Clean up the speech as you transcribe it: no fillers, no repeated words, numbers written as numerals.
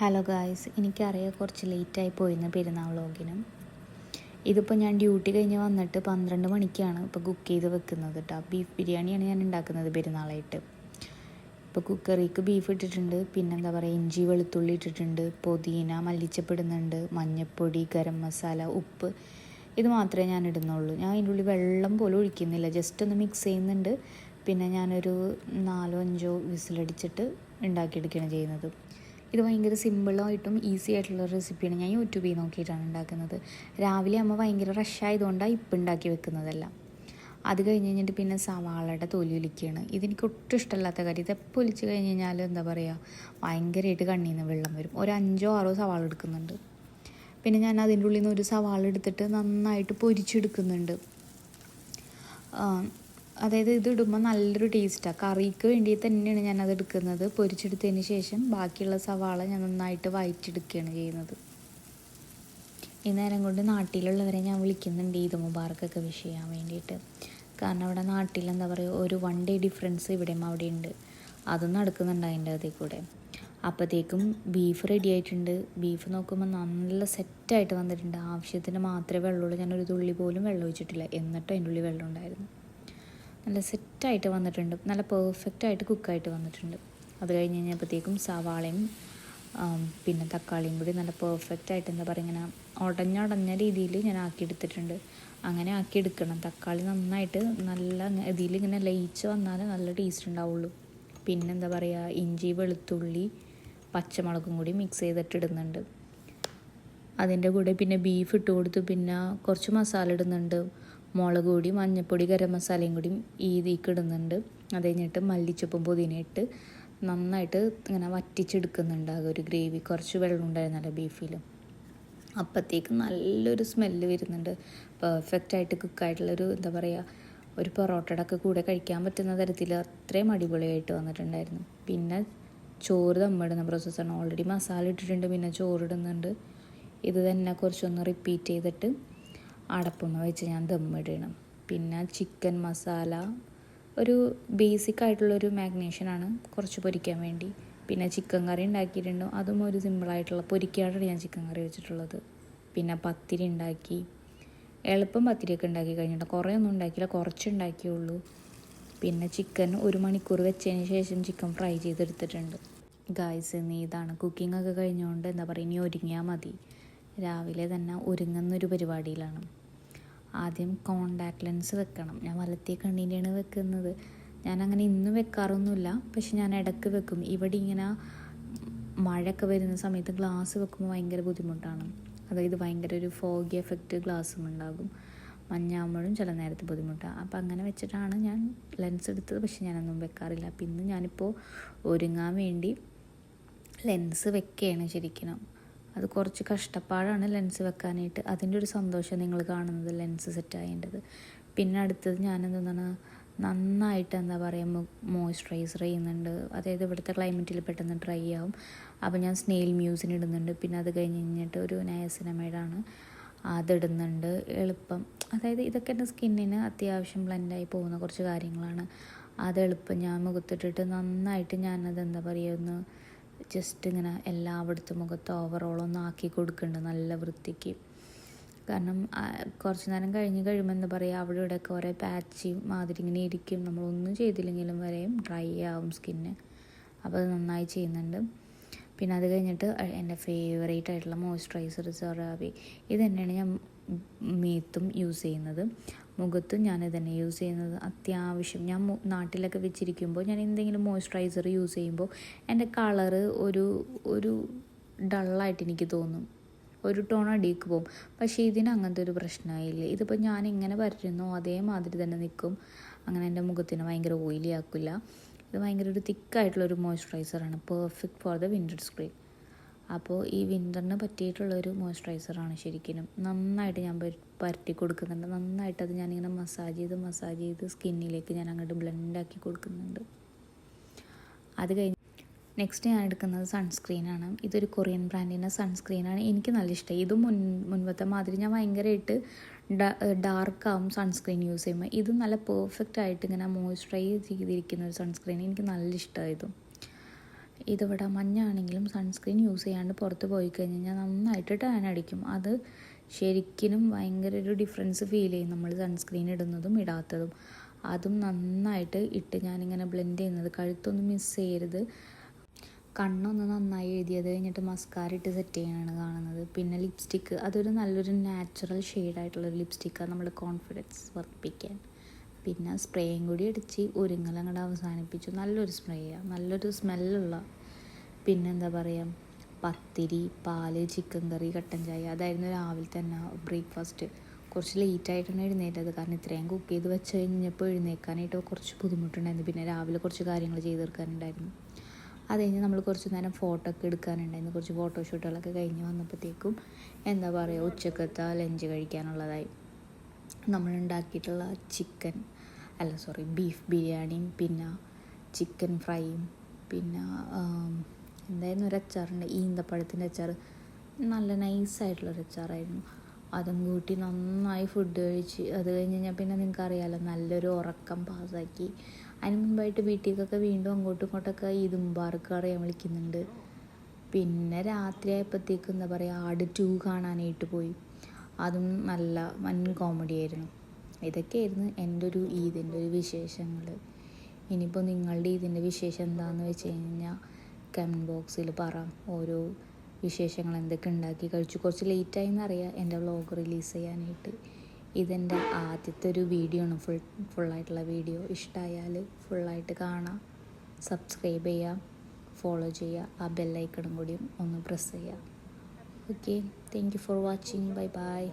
Hello guys, എനിക്കറിയാം കുറച്ച് ലേറ്റായി പോയിന്ന് പെരുന്നാൾ വ്ളോഗിനും. ഇതിപ്പോൾ ഞാൻ ഡ്യൂട്ടി കഴിഞ്ഞ് വന്നിട്ട് 12 മണിക്കാണ് ഇപ്പോൾ കുക്ക് ചെയ്ത് വെക്കുന്നത് കേട്ടോ. ബീഫ് ബിരിയാണിയാണ് ഞാൻ ഉണ്ടാക്കുന്നത് പെരുന്നാളായിട്ട്. ഇപ്പോൾ കുക്കറിക്ക് ബീഫ് ഇട്ടിട്ടുണ്ട്, പിന്നെ എന്താ പറയുക, ഇഞ്ചി വെളുത്തുള്ളി ഇട്ടിട്ടുണ്ട്, പുതിന മല്ലിച്ചപ്പ് ഇടുന്നുണ്ട്, മഞ്ഞൾപ്പൊടി, ഗരം മസാല, ഉപ്പ്. ഇത് മാത്രമേ ഞാൻ ഇടുന്നുള്ളൂ. ഞാൻ അതിൻ്റെ ഉള്ളിൽ വെള്ളം പോലും ഒഴിക്കുന്നില്ല, ജസ്റ്റ് ഒന്ന് മിക്സ് ചെയ്യുന്നുണ്ട്. പിന്നെ ഞാനൊരു 4-5 വിസിലടിച്ചിട്ട് ഉണ്ടാക്കിയെടുക്കുകയാണ് ചെയ്യുന്നത്. ഇത് ഭയങ്കര സിമ്പിളായിട്ടും ഈസി ആയിട്ടുള്ള റെസിപ്പിയാണ്. ഞാൻ യൂട്യൂബിൽ നോക്കിയിട്ടാണ് ഉണ്ടാക്കുന്നത്. രാവിലെ അമ്മ ഭയങ്കര റഷായതുകൊണ്ടാണ് ഇപ്പം ഉണ്ടാക്കി വെക്കുന്നതല്ല. അത് കഴിഞ്ഞിട്ട് പിന്നെ സവാളയുടെ തൊലി ഒലിക്കുകയാണ്. ഇതെനിക്ക് ഒട്ടും ഇഷ്ടമല്ലാത്ത കാര്യം. ഇതെപ്പോൾ ഒലിച്ച് കഴിഞ്ഞ് കഴിഞ്ഞാൽ എന്താ പറയുക, ഭയങ്കരമായിട്ട് കണ്ണിൽ നിന്ന് വെള്ളം വരും. ഒരു 5-6 സവാള എടുക്കുന്നുണ്ട്. പിന്നെ ഞാൻ അതിൻ്റെ ഉള്ളിൽ നിന്ന് ഒരു സവാള എടുത്തിട്ട് നന്നായിട്ട് പൊരിച്ചെടുക്കുന്നുണ്ട്. അതായത് ഇത് ഇടുമ്പോൾ നല്ലൊരു ടേസ്റ്റാണ്. കറിക്ക് വേണ്ടി തന്നെയാണ് ഞാനത് എടുക്കുന്നത്. പൊരിച്ചെടുത്തതിന് ശേഷം ബാക്കിയുള്ള സവാള ഞാൻ നന്നായിട്ട് വഴറ്റിയെടുക്കുകയാണ് ചെയ്യുന്നത്. ഈ നേരം കൊണ്ട് നാട്ടിലുള്ളവരെ ഞാൻ വിളിക്കുന്നുണ്ട് ഈദ് മുബാറക്കൊക്കെ വിഷ് ചെയ്യാൻ വേണ്ടിയിട്ട്. കാരണം അവിടെ നാട്ടിൽ എന്താ പറയുക, ഒരു 1 ഡേ ഡിഫറൻസ് ഇവിടെയും അവിടെ ഉണ്ട്. അതും നടക്കുന്നുണ്ട് അതിൻ്റെ അതിൽ കൂടെ. അപ്പോഴത്തേക്കും ബീഫ് റെഡി ആയിട്ടുണ്ട്. ബീഫ് നോക്കുമ്പോൾ നല്ല സെറ്റായിട്ട് വന്നിട്ടുണ്ട്. ആവശ്യത്തിന് മാത്രമേ വെള്ളമുള്ളൂ. ഞാനൊരു തുള്ളി പോലും വെള്ളം ഒഴിച്ചിട്ടില്ല, എന്നിട്ടും അതിൻ്റെ ഉള്ളിൽ വെള്ളം ഉണ്ടായിരുന്നു. നല്ല സെറ്റായിട്ട് വന്നിട്ടുണ്ട്, നല്ല പെർഫെക്റ്റായിട്ട് കുക്കായിട്ട് വന്നിട്ടുണ്ട്. അത് കഴിഞ്ഞ് കഴിഞ്ഞപ്പോഴത്തേക്കും സവാളയും പിന്നെ തക്കാളിയും കൂടി നല്ല പെർഫെക്റ്റായിട്ട് എന്താ പറയുക, ഇങ്ങനെ ഉടഞ്ഞ രീതിയിൽ ഞാൻ ആക്കിയെടുത്തിട്ടുണ്ട്. അങ്ങനെ ആക്കിയെടുക്കണം. തക്കാളി നന്നായിട്ട് നല്ല ഇതിലിങ്ങനെ ലയിച്ച് വന്നാലേ നല്ല ടേസ്റ്റ് ഉണ്ടാവുള്ളൂ. പിന്നെന്താ പറയുക, ഇഞ്ചി വെളുത്തുള്ളി പച്ചമുളകും കൂടി മിക്സ് ചെയ്തിട്ട് ഇടുന്നുണ്ട്. അതിൻ്റെ കൂടെ പിന്നെ ബീഫ് ഇട്ട് കൊടുത്തു. പിന്നെ കുറച്ച് മസാല ഇടുന്നുണ്ട്, മുളക് പൊടി, മഞ്ഞൾപ്പൊടി, ഗരം മസാലയും കൂടി ഇതിലേക്ക് ഇടുന്നുണ്ട്. അത് കഴിഞ്ഞിട്ട് മല്ലിച്ചപ്പും പുതിന ഇട്ട് നന്നായിട്ട് ഇങ്ങനെ വറ്റിച്ചെടുക്കുന്നുണ്ട്. ഒരു ഗ്രേവി, കുറച്ച് വെള്ളം ഉണ്ടായിരുന്നല്ലോ ബീഫിൽ. അപ്പോഴത്തേക്ക് നല്ലൊരു സ്മെല്ല് വരുന്നുണ്ട്. പെർഫെക്റ്റായിട്ട് കുക്കായിട്ടുള്ളൊരു എന്താ പറയുക, ഒരു പൊറോട്ടയുടെ ഒക്കെ കൂടെ കഴിക്കാൻ പറ്റുന്ന തരത്തിൽ അത്രയും അടിപൊളിയായിട്ട് വന്നിട്ടുണ്ടായിരുന്നു. പിന്നെ ചോറ് ദമ്മിടുന്ന പ്രോസസ്സാണ്. ഓൾറെഡി മസാല ഇട്ടിട്ടുണ്ട്, പിന്നെ ചോറിടുന്നുണ്ട്. ഇത് തന്നെ കുറച്ചൊന്ന് റിപ്പീറ്റ് ചെയ്തിട്ട് അടപ്പൊന്ന് വെച്ച് ഞാൻ ദമ്മിടണം. പിന്നെ ചിക്കൻ മസാല, ഒരു ബേസിക് ആയിട്ടുള്ളൊരു മാഗ്നേഷനാണ്, കുറച്ച് പൊരിക്കാൻ വേണ്ടി. പിന്നെ ചിക്കൻ കറി ഉണ്ടാക്കിയിട്ടുണ്ട്. അതും ഒരു സിമ്പിളായിട്ടുള്ള പൊരിക്കാനാണ് ഞാൻ ചിക്കൻ കറി വെച്ചിട്ടുള്ളത്. പിന്നെ പത്തിരി ഉണ്ടാക്കി, എളുപ്പം പത്തിരിയൊക്കെ ഉണ്ടാക്കി കഴിഞ്ഞിട്ട് കുറേ ഒന്നും ഉണ്ടാക്കിയില്ല, കുറച്ച് ഉണ്ടാക്കിയുള്ളൂ. പിന്നെ ചിക്കൻ 1 മണിക്കൂർ വെച്ചതിന് ശേഷം ചിക്കൻ ഫ്രൈ ചെയ്തെടുത്തിട്ടുണ്ട്. ഗായ്സ്, ഇന്ന് ഇതാണ് കുക്കിംഗ് ഒക്കെ കഴിഞ്ഞുകൊണ്ട് എന്താ പറയുക, ഇനി ഒരുങ്ങിയാൽ മതി. രാവിലെ തന്നെ ഒരുങ്ങുന്നൊരു പരിപാടിയിലാണ്. ആദ്യം കോണ്ടാക്ട് ലെൻസ് വെക്കണം. ഞാൻ വലത്തേ കണ്ണിൻ്റെയാണ് വെക്കുന്നത്. ഞാനങ്ങനെ ഇന്നും വെക്കാറൊന്നുമില്ല, പക്ഷെ ഞാൻ ഇടയ്ക്ക് വെക്കും. ഇവിടെ ഇങ്ങനെ മഴയൊക്കെ വരുന്ന സമയത്ത് ഗ്ലാസ് വെക്കുമ്പോൾ ഭയങ്കര ബുദ്ധിമുട്ടാണ്. അതായത് ഭയങ്കര ഒരു ഫോഗി എഫക്റ്റ് ഗ്ലാസ്സും ഉണ്ടാകും. മഞ്ഞാകുമ്പോഴും ചില നേരത്ത് ബുദ്ധിമുട്ടാണ്. അപ്പം അങ്ങനെ വെച്ചിട്ടാണ് ഞാൻ ലെൻസ് എടുത്തത്, പക്ഷെ ഞാനൊന്നും വെക്കാറില്ല. അപ്പം ഇന്ന് ഞാനിപ്പോൾ ഒരുങ്ങാൻ വേണ്ടി ലെൻസ് വെക്കുകയാണ് ശരിക്കും. അത് കുറച്ച് കഷ്ടപ്പാടാണ് ലെൻസ് വെക്കാനായിട്ട്. അതിൻ്റെ ഒരു സന്തോഷം നിങ്ങൾ കാണുന്നത് ലെൻസ് സെറ്റായേണ്ടത്. പിന്നെ അടുത്തത് ഞാനെന്താണ്, നന്നായിട്ട് എന്താ പറയുക, മോയ്സ്ചറൈസർ ചെയ്യുന്നുണ്ട്. അതായത് ഇവിടുത്തെ ക്ലൈമറ്റിൽ പെട്ടെന്ന് ഡ്രൈ ആവും. അപ്പോൾ ഞാൻ സ്നെയിൽ മ്യൂസിന് ഇടുന്നുണ്ട്. പിന്നെ അത് കഴിഞ്ഞിട്ട് ഒരു നയസിനമൈഡാണ്, അതിടുന്നുണ്ട്. എളുപ്പം, അതായത് ഇതൊക്കെ എൻ്റെ സ്കിന്നിന് അത്യാവശ്യം ബ്ലെൻഡായി പോകുന്ന കുറച്ച് കാര്യങ്ങളാണ്. അത് എളുപ്പം ഞാൻ മുഖത്തിട്ടിട്ട് നന്നായിട്ട് ഞാനത് എന്താ പറയുക, ഒന്ന് ജസ്റ്റ് ഇങ്ങനെ എല്ലായിടത്തും മുഖത്ത് ഓവറോളൊന്നും ആക്കി കൊടുക്കുന്നുണ്ട് നല്ല വൃത്തിക്ക്. കാരണം കുറച്ച് നേരം കഴിയുമ്പോൾ എന്താ പറയുക, അവിടെ ഇവിടെയൊക്കെ ഓരോ പാച്ച് മാതിരി ഇങ്ങനെ ഇരിക്കും. നമ്മളൊന്നും ചെയ്തില്ലെങ്കിലും വരെയും ഡ്രൈ ആവും സ്കിന്ന്. അപ്പോൾ അത് നന്നായി ചെയ്യുന്നുണ്ട്. പിന്നെ അത് കഴിഞ്ഞിട്ട് എൻ്റെ ഫേവറേറ്റ് ആയിട്ടുള്ള മോയ്സ്ചറൈസർ സെറാവി. ഇത് തന്നെയാണ് ഞാൻ മേത്തും യൂസ് ചെയ്യുന്നത്, മുഖത്തും ഞാനിത് തന്നെ യൂസ് ചെയ്യുന്നത്. അത്യാവശ്യം ഞാൻ നാട്ടിലൊക്കെ വെച്ചിരിക്കുമ്പോൾ ഞാൻ എന്തെങ്കിലും മോയ്സ്ചറൈസർ യൂസ് ചെയ്യുമ്പോൾ എൻ്റെ കളറ് ഒരു ഡള്ളായിട്ട് എനിക്ക് തോന്നും, ഒരു ടോൺ അടിയിലേക്ക് പോകും. പക്ഷേ ഇതിന് അങ്ങനത്തെ ഒരു പ്രശ്നമായില്ല. ഇതിപ്പോൾ ഞാൻ എങ്ങനെ പരറ്റുന്നോ അതേമാതിരി തന്നെ നിൽക്കും. അങ്ങനെ എൻ്റെ മുഖത്തിന് ഭയങ്കര ഓയിലി ആക്കില്ല. ഇത് ഭയങ്കര ഒരു തിക്കായിട്ടുള്ളൊരു മോയ്സ്ചറൈസറാണ്, perfect for the winter screen. അപ്പോൾ ഈ വിൻ്ററിന് പറ്റിയിട്ടുള്ളൊരു മോയ്സ്ചറൈസറാണ് ശരിക്കും. നന്നായിട്ട് ഞാൻ പരട്ടി കൊടുക്കുന്നുണ്ട്. നന്നായിട്ട് അത് ഞാനിങ്ങനെ മസാജ് ചെയ്ത് സ്കിന്നിലേക്ക് ഞാൻ അങ്ങോട്ട് ബ്ലെൻഡാക്കി കൊടുക്കുന്നുണ്ട്. അത് കഴിഞ്ഞ് നെക്സ്റ്റ് ഞാൻ എടുക്കുന്നത് സൺസ്ക്രീനാണ്. ഇതൊരു കൊറിയൻ ബ്രാൻഡിൻ്റെ സൺസ്ക്രീനാണ്. എനിക്ക് നല്ല ഇഷ്ടമായി. ഇത് മുൻപത്തെ മാതിരി ഞാൻ ഭയങ്കരമായിട്ട് ഡാർക്കാവും സൺസ്ക്രീൻ യൂസ് ചെയ്യുമ്പോൾ. ഇത് നല്ല പെർഫെക്റ്റ് ആയിട്ട് ഇങ്ങനെ മോയ്സ്ചറൈസ് ചെയ്തിരിക്കുന്ന ഒരു സൺസ്ക്രീൻ. എനിക്ക് നല്ല ഇഷ്ടമായതും. ഇതിവിടെ മഞ്ഞാണെങ്കിലും സൺസ്ക്രീൻ യൂസ് ചെയ്യാണ്ട് പുറത്ത് പോയി കഴിഞ്ഞാൽ നന്നായിട്ട് ടാൻ അടിക്കും. അത് ശരിക്കും ഭയങ്കര ഒരു ഡിഫറൻസ് ഫീൽ ചെയ്യും നമ്മൾ സൺസ്ക്രീൻ ഇടുന്നതും ഇടാത്തതും. അതും നന്നായിട്ട് ഇട്ട് ഞാനിങ്ങനെ ബ്ലെൻഡ് ചെയ്യുന്നത്, കഴുത്തൊന്നും മിസ് ചെയ്യരുത്. കണ്ണൊന്ന് നന്നായി എഴുതിയത് കഴിഞ്ഞിട്ട് മസ്കാര ഇട്ട് സെറ്റ് ചെയ്യാനാണ് കാണുന്നത്. പിന്നെ ലിപ്സ്റ്റിക്ക്, അതൊരു നല്ലൊരു നാച്ചുറൽ ഷെയ്ഡായിട്ടുള്ളൊരു ലിപ്സ്റ്റിക്കാണ് നമ്മൾ കോൺഫിഡൻസ് വർദ്ധിപ്പിക്കാൻ. പിന്നെ സ്പ്രേയും കൂടി അടിച്ച് ഒരുങ്ങലങ്ങടെ അവസാനിപ്പിച്ചു. നല്ലൊരു സ്പ്രേയാണ്, നല്ലൊരു സ്മെല്ലുള്ള. പിന്നെന്താ പറയുക, പത്തിരി, പാല്, ചിക്കൻ കറി, കട്ടൻ ചായ, അതായിരുന്നു രാവിലെ തന്നെ ബ്രേക്ക്ഫാസ്റ്റ്. കുറച്ച് ലേറ്റായിട്ടാണ് എഴുന്നേറ്റത്, കാരണം ഇത്രയും കുക്ക് ചെയ്ത് വെച്ച് കഴിഞ്ഞപ്പോൾ എഴുന്നേൽക്കാനായിട്ട് കുറച്ച് ബുദ്ധിമുട്ടുണ്ടായിരുന്നു. പിന്നെ രാവിലെ കുറച്ച് കാര്യങ്ങൾ ചെയ്ത് തീർക്കാനുണ്ടായിരുന്നു. അത് കഴിഞ്ഞ് നമ്മൾ കുറച്ച് നേരം ഫോട്ടോ ഒക്കെ എടുക്കാനുണ്ടായിരുന്നു. കുറച്ച് ഫോട്ടോഷൂട്ടുകളൊക്കെ കഴിഞ്ഞ് വന്നപ്പോഴത്തേക്കും എന്താ പറയുക, ഉച്ചക്കത്തെ ലഞ്ച് കഴിക്കാനുള്ളതായി. നമ്മളുണ്ടാക്കിയിട്ടുള്ള ബീഫ് ബിരിയാണിയും പിന്നെ ചിക്കൻ ഫ്രൈയും പിന്നെ എന്തായിരുന്നു ഒരു അച്ചാറുണ്ട്, ഈന്തപ്പഴത്തിൻ്റെ അച്ചാർ, നല്ല നൈസായിട്ടുള്ളൊരു അച്ചാറായിരുന്നു. അതും കൂട്ടി നന്നായി ഫുഡ് കഴിച്ച് അത് കഴിഞ്ഞ് ഞാൻ പിന്നെ നിങ്ങൾക്കറിയാമല്ലോ നല്ലൊരു ഉറക്കം പാസ്സാക്കി. അതിന് മുൻപായിട്ട് വീട്ടിലേക്കൊക്കെ വീണ്ടും അങ്ങോട്ടും ഇങ്ങോട്ടൊക്കെ ഈദ് മുബാറക്ക് അറിയാൻ വിളിക്കുന്നുണ്ട്. പിന്നെ രാത്രി ആയപ്പോഴത്തേക്ക് എന്താ പറയുക, ആട് 2 കാണാനായിട്ട് പോയി. അതും നല്ല വൻ കോമഡി ആയിരുന്നു. ഇതൊക്കെയായിരുന്നു എൻ്റെ ഒരു ഈദിൻ്റെ ഒരു വിശേഷങ്ങൾ. ഇനിയിപ്പോൾ നിങ്ങളുടെ ഈദിൻ്റെ വിശേഷം എന്താണെന്ന് വെച്ച് കഴിഞ്ഞാൽ കമൻറ്റ് ബോക്സിൽ പറ. ഓരോ വിശേഷങ്ങൾ എന്തൊക്കെ ഉണ്ടാക്കി കഴിച്ചു. കുറച്ച് ലേറ്റായി എന്നറിയാം എൻ്റെ വ്ളോഗ് റിലീസ് ചെയ്യാനായിട്ട്. ഇതെൻ്റെ ആദ്യത്തെ ഒരു വീഡിയോ ആണ്, ഫുള്ളായിട്ടുള്ള വീഡിയോ. ഇഷ്ടമായാൽ ഫുള്ളായിട്ട് കാണാം, സബ്സ്ക്രൈബ് ചെയ്യുക, ഫോളോ ചെയ്യുക, ആ ബെല്ലൈക്കണും കൂടിയും ഒന്ന് പ്രസ് ചെയ്യുക. Okay, thank you for watching. Bye bye.